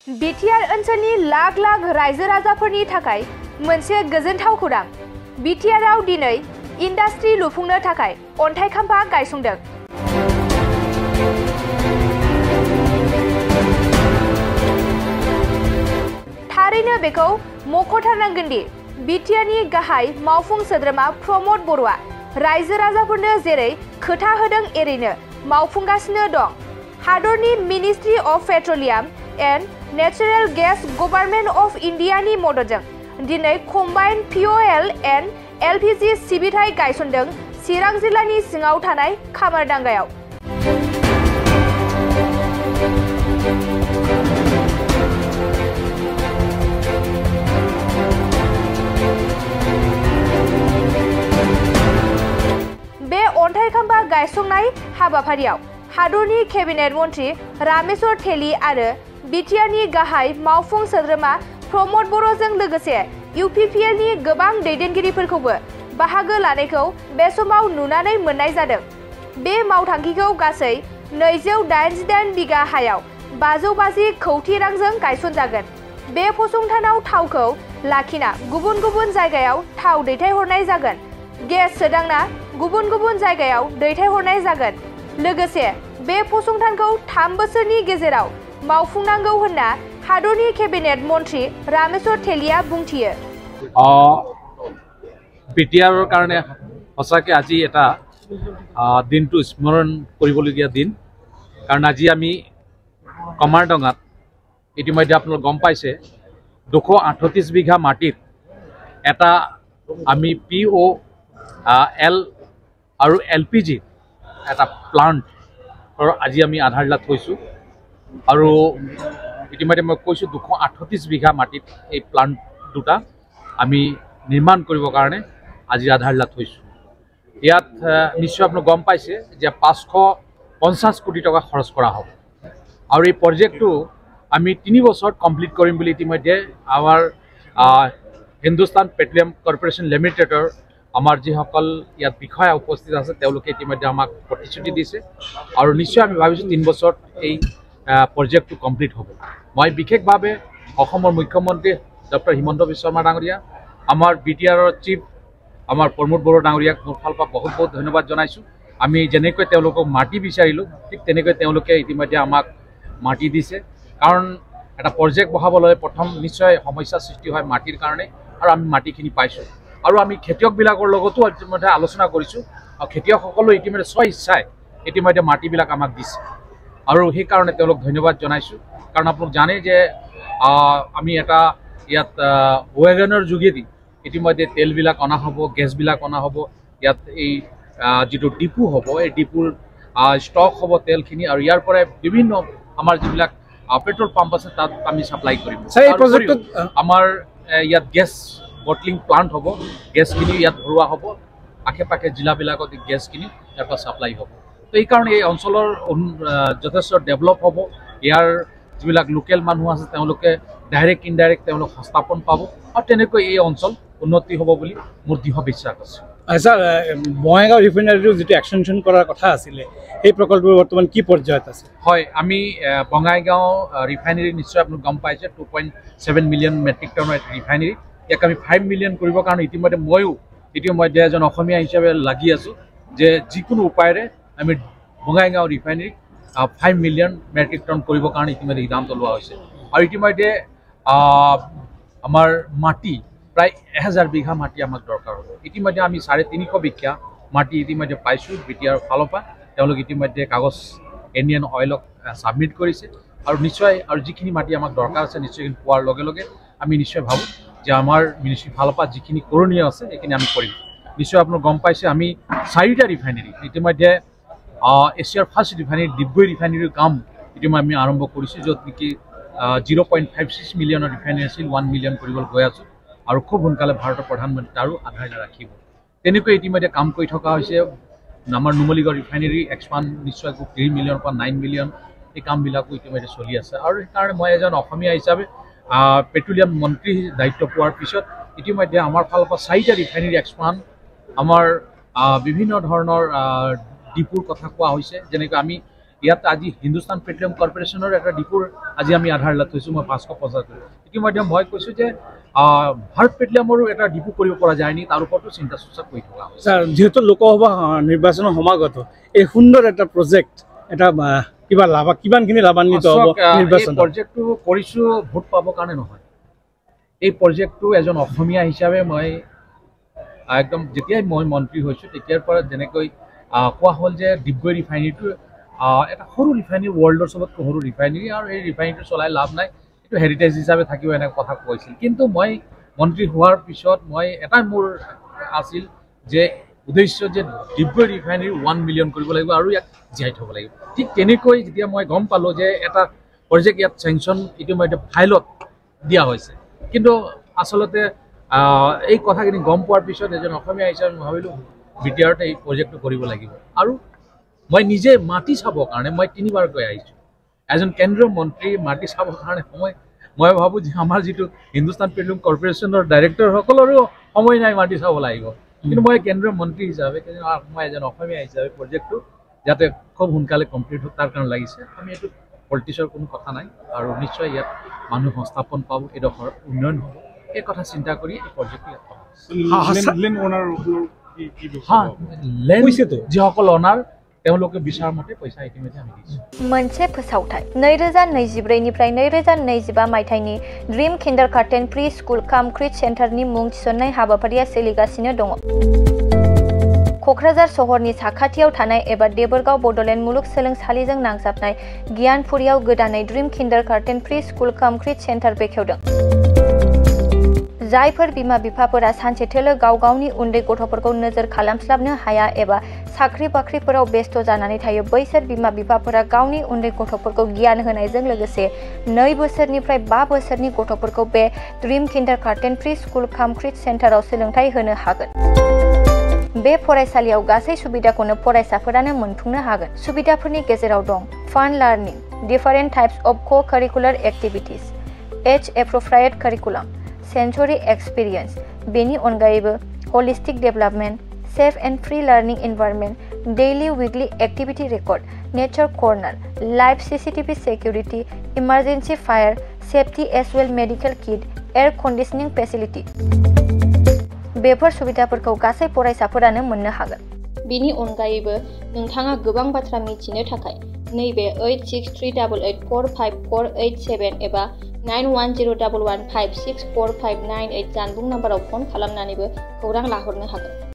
BTR ओनसोलनि लाख लाख रायजो राजाफोरनि थाखाय मोनसे गोजोनथाव खौरां। बिटिआरआव दिनै इन्डास्ट्रि लुफुंनो थाखाय अन्थाइ खाम्फा गायसंदों। थारैनो बेखौ मख'थारनांगोन दि बिटिआरनि गाहाय मावफुं सोद्रोमा प्रमद बर'आ रायजो राजाफोरनो जेरै खोथा होदों एरैनो मावफुंगासिनो दं। हादरनि ministry of petroleum and natural gas government of इन्डियानि मददजों दिनै कम्बाइन्ड पिअएल एन्ड एलपिजि सिबिथाय गायसनदों चिरां जिल्लानि सिङाव थानाय खामारदांगायाव। बे अन्थाइ खाम्फा गायसंनाय हाबाफारियाव हादरनि केबिनेट मन्त्रि रामेश्वर तेली आरो बिटिआरनि गाहाय मावफुं सोद्रोमा प्रमद बर'जों लोगोसे इउपिपिएलनि गोबां दैदेनगिरिफोरखौबो बाहागो लानायखौ बे समाव नुनानै मोननाय जादों। बे मावथांखिखौ गासै 288 बिगा हायाव 550 कौटि रांजों गायसनजागोन। बे फसंथानाव थावखौ लाखिना गुबुन गुबुन जायगायाव थाव दैथायहरनाय जागोन। गेस सोदांना गुबुन गुबुन जायगायाव दैथायहरनाय जागोन। लोगोसे बे फसंथानखौ 3 बोसोरनि गेजेराव मावफुंनांगौ होनना हादरनि केबिनेट मन्त्रि रामेश्वर तेलीया बुंथियो। बिटिआरर कारणे सचाके আজি এটা দিনটো স্মৰণ কৰিবলগীয়া দিন। কাৰণ আজি আমি কমাৰডাঙ্গাত ইতিমধ্যে আপোনালোক গম পাইছে 238 বিঘা মাটিত এটা আমি পিঅএল আৰু এলপিজি এটা প্লান্টৰ আজি আমি আধাৰশিলা থৈছোঁ। আৰু ইতিমধ্যে মই কৈছোঁ 238 বিঘা মাটিত এই প্লান্ট দুটা আমি নিৰ্মাণ কৰিবৰ কাৰণে আজি আধাৰশিলা থৈছোঁ। ইয়াত নিশ্চয় আপোনালোক গম পাইছে যে 550 কোটি টকা খৰচ কৰা হ'ব। আৰু এই প্ৰজেক্টটো আমি 3 বছৰত কমপ্লিট কৰিম বুলি ইতিমধ্যে আমাৰ হিন্দুস্তান পেট্ৰলিয়াম কৰ্পোৰেশ্যন লিমিটেডৰ আমাৰ যিসকল ইয়াত বিষয়া উপস্থিত আছে তেওঁলোকে ইতিমধ্যে আমাক প্ৰতিশ্ৰুতি দিছে। আৰু নিশ্চয় আমি ভাবিছোঁ 3 বছৰত এই প্ৰজেক্টটো কমপ্লিট হ'ব। মই বিশেষভাৱে অসমৰ মুখ্যমন্ত্ৰী ডক্টৰ হিমন্ত বিশ্ব শৰ্মা ডাঙৰীয়া, আমাৰ বিটিআৰৰ চিফ আমাৰ প্ৰমোদ বড়ো ডাঙৰীয়াক মোৰ ফালৰ পৰা বহুত বহুত ধন্যবাদ জনাইছোঁ। আমি যেনেকৈ তেওঁলোকক মাটি বিচাৰিলোঁ ঠিক তেনেকৈ তেওঁলোকে ইতিমধ্যে আমাক মাটি দিছে। কাৰণ এটা প্ৰজেক্ট বহাবলৈ প্ৰথম নিশ্চয় সমস্যাৰ সৃষ্টি হয় মাটিৰ কাৰণে, আৰু আমি মাটিখিনি পাইছোঁ। আৰু আমি খেতিয়কবিলাকৰ লগতো ইতিমধ্যে আলোচনা কৰিছোঁ, আৰু খেতিয়কসকলেও ইতিমধ্যে স্বইচ্ছাই ইতিমধ্যে মাটিবিলাক আমাক দিছে। আৰু সেইকাৰণে তেওঁলোক ধন্যবাদ জনাইছোঁ। কাৰণ আপোনালোক জানে যে আমি এটা ইয়াত ৱেগনৰ যোগেদি ইতিমধ্যে তেলবিলাক অনা হ'ব, গেছবিলাক অনা হ'ব। ইয়াত এই যিটো ডিপু হ'ব এই ডিপুৰ ষ্টক হ'ব তেলখিনি, আৰু ইয়াৰ পৰাই বিভিন্ন আমাৰ যিবিলাক পেট্ৰল পাম্প আছে তাত আমি ছাপ্লাই কৰিম। আমাৰ ইয়াত গেছ বটলিং প্লান্ট হ'ব, গেছখিনি ইয়াত ভৰোৱা হ'ব, আশে পাশে জিলাবিলাকত গেছখিনি ইয়াৰ পৰা ছাপ্লাই হ'ব। তো এইকাৰণে এই অঞ্চলৰ যথেষ্ট ডেভেলপ হ'ব। ইয়াৰ যিবিলাক লোকেল মানুহ আছে তেওঁলোকে ডাইৰেক্ট ইনডাইৰেক্ট তেওঁলোক সংস্থাপন পাব, আৰু তেনেকৈ এই অঞ্চল উন্নতি হ'ব বুলি মোৰ দৃঢ় বিশ্বাস আছে। ছাৰ, বঙাইগাঁও ৰিফাইনাৰীটো যিটো এক্সটেনশ্যন কৰাৰ কথা আছিলে সেই প্ৰকল্পটো বৰ্তমান কি পৰ্যায়ত আছে? হয়, আমি বঙাইগাঁও ৰিফাইনাৰী নিশ্চয় আপোনালোক গম পাইছে 2.7 মিলিয়ন মেট্ৰিক টনৰ এটা ৰিফাইনাৰী। ইয়াক আমি 5 মিলিয়ন কৰিবৰ কাৰণে ইতিমধ্যে এজন অসমীয়া হিচাপে লাগি আছোঁ যে যিকোনো উপায়েৰে আমি বঙাইগাঁও ৰিফাইনাৰীক 5 মিলিয়ন মেট্ৰিক টন কৰিবৰ কাৰণে ইতিমধ্যে সিদ্ধান্ত লোৱা হৈছে। আৰু ইতিমধ্যে আমাৰ মাটি প্ৰায় 1000 বিঘা মাটি আমাক দৰকাৰ হ'ব। ইতিমধ্যে আমি 350 বিঘা মাটি ইতিমধ্যে পাইছোঁ বিটিআৰৰ ফালৰ পৰা। তেওঁলোক ইতিমধ্যে কাগজ ইণ্ডিয়ান অইলক ছাবমিট কৰিছে, আৰু নিশ্চয় আৰু যিখিনি মাটি আমাক দৰকাৰ আছে নিশ্চয় পোৱাৰ লগে লগে আমি নিশ্চয় ভাবোঁ যে আমাৰ মিনিষ্ট্ৰীৰ ফালৰ পৰা যিখিনি কৰণীয় আছে সেইখিনি আমি কৰিম। নিশ্চয় আপোনালোক গম পাইছে আমি 4টা ৰিফাইনাৰী ইতিমধ্যে এছিয়াৰ ফাৰ্ষ্ট ৰিফাইনাৰী ডিগবৈ ৰিফাইনাৰীৰ কাম ইতিমধ্যে আমি আৰম্ভ কৰিছোঁ, য'ত নেকি 0.56 মিলিয়নৰ ৰিফাইনাৰী আছিল 1 মিলিয়ন কৰিবলৈ গৈ আছোঁ। আৰু খুব সোনকালে ভাৰতৰ প্ৰধানমন্ত্ৰী তাৰো আধাৰশিলা ৰাখিব। তেনেকৈ ইতিমধ্যে কাম কৰি থকা হৈছে। আমাৰ নুমলীগড় ৰিফাইনাৰী এক্সপাণ্ড নিশ্চয় 3 মিলিয়নৰ পৰা 9 মিলিয়ন এই কামবিলাকো ইতিমধ্যে চলি আছে। আৰু সেইকাৰণে মই এজন অসমীয়া হিচাপে পেট্ৰলিয়াম মন্ত্ৰী দায়িত্ব পোৱাৰ পিছত ইতিমধ্যে আমাৰ ফালৰ পৰা 4টা ৰিফাইনাৰী এক্সপাণ্ড, আমাৰ বিভিন্ন ধৰণৰ ডিপুৰ কথা কোৱা হৈছে। যেনেকৈ আমি ইয়াত আজি হিন্দুস্তান পেট্ৰলিয়াম কৰ্পোৰেশ্যনৰ এটা ডিপুৰ আজি আমি আধাৰ লাভ থৈছোঁ মই 575 ইতিমধ্যে মই কৈছোঁ যে ভাৰত পেট্ৰলিয়ামৰো এটা ডিপু কৰিব পৰা যায় নি তাৰ ওপৰতো চিন্তা চৰ্চা কৰি থকা হৈছে স্যাৰ যেহেতু লোকসভা নিৰ্বাচনৰ সমাগত এই সুন্দৰ এটা প্ৰজেক্ট এটা কিবা কিমানখিনি লাভান্বিত হ'ব নিৰ্বাচন প্ৰজেক্টটো কৰিছোঁ ভোট পাবৰ কাৰণে নহয় এই প্ৰজেক্টটো এজন অসমীয়া হিচাপে মই একদম যেতিয়াই মই মন্ত্ৰী হৈছোঁ তেতিয়াৰ পৰা যেনেকৈ কোৱা হ'ল যে ডিগবৈ ৰিফাইনেৰীটো এটা সৰু ৰিফাইনেৰী ৱৰ্ল্ডৰ চবতকৈ সৰু ৰিফাইনেৰী আৰু এই ৰিফাইনেৰীটো চলাই লাভ নাই এইটো হেৰিটেজ হিচাপে থাকিব এনেকৈ কথা কৈছিল কিন্তু মই মন্ত্ৰী হোৱাৰ পিছত মই এটাই মোৰ আছিল যে উদ্দেশ্য যে ডিগবৈ ৰিফাইনেৰী 1 মিলিয়ন কৰিব লাগিব আৰু ইয়াক জীয়াই থ'ব লাগিব ঠিক তেনেকৈ যেতিয়া মই গম পালোঁ যে এটা প্ৰজেক্ট ইয়াত চেংচন ইতিমধ্যে ফাইলত দিয়া হৈছে কিন্তু আচলতে এই কথাখিনি গম পোৱাৰ পিছত এজন অসমীয়া হিচাপে মই ভাবিলোঁ বিটিআৰতে এই প্ৰজেক্টটো কৰিব লাগিব আৰু মই নিজে মাটি চাবৰ কাৰণে মই 3বাৰকৈ আহিছোঁ এজন কেন্দ্ৰীয় মন্ত্ৰী মাটি চাবৰ কাৰণে মই ভাবোঁ যে আমাৰ যিটো হিন্দুস্তান পেট্ৰলিয়াম কৰ্পোৰেশ্যনৰ ডাইৰেক্টৰসকলৰো সময় নাই মাটি চাব লাগিব কিন্তু মই কেন্দ্ৰীয় মন্ত্ৰী হিচাপে মই এজন অসমীয়া হিচাপে প্ৰজেক্টটো যাতে খুব সোনকালে কমপ্লিট হওক তাৰ কাৰণে লাগিছে আমি এইটো পলিটিক্সৰ কোনো কথা নাই আৰু নিশ্চয় ইয়াত মানুহ সংস্থাপন পাব এডোখৰ উন্নয়ন হ'ব এই কথা চিন্তা কৰি এই প্ৰজেক্টটো ইয়াত যিসকল অনাৰ তেওঁলোকে বিচাৰ মতে পইচা ইতিমধ্যে আমি দিছোঁ मोनसे फोसावथाय 2024 निफ्राय 2025 मायथाइनि ड्रीम किन्डारगार्टेन प्रि स्कुल काम क्रिट सेन्टारनि मुं थिसननाय हाबाफारिया सोलिगासिनो दङ क'क्राझार सहरनि साखाथियाव थानाय एबा देबोरगाव बड'लेण्ड मुलुगसोलोंसालिजों नांजाबनाय गियानपुरियाव गोदानै ड्रीम किन्डारगार्टेन प्रि स्कुल काम क्रिट सेन्टार बेखेवदों जायफोर बिमा बिफाफोरा सानसे थोलो गाव गावनि उन्दै गथ'फोरखौ नोजोर खालामस्लाबनो हाया एबा साख्रि बाख्रिफोराव बेस्थ' जानानै थायो बैसोर बिमा बिफाफोरा गावनि उन्दै गथ'फोरखौ गियान होनायजों लोगोसे 2 बोसोरनिफ्राय 5 बोसोरनि गथ'फोरखौ बे ड्रीम किन्डारगार्टेन प्रि स्कुल काम क्रिट सेन्टाराव सोलोंथाइ होनो हागोन बे फरायसालियाव गासै सुबिदाखौनो फरायसाफोरानो मोनफुंनो हागोन सुबिदाफोरनि गेजेराव दं fun learning different types of co-curricular activities age appropriate curriculum sensory experience बेनि अनगायैबो holistic development safe and free learning environment daily weekly activity record nature corner live CCTV security emergency fire safety as well medical kit air conditioning facility बेफोर सुबिदाफोरखौ गासै फरायसाफोरानो मोननो हागोन बेनि अनगायैबो नोंथाङा गोबां बाथ्रा मिथिनो थाखाय नैबे 8638454887 एबा 9101156459 जानबुं नाम्बाराव फन खालामनानैबो खौरां लाहरनो हागोन।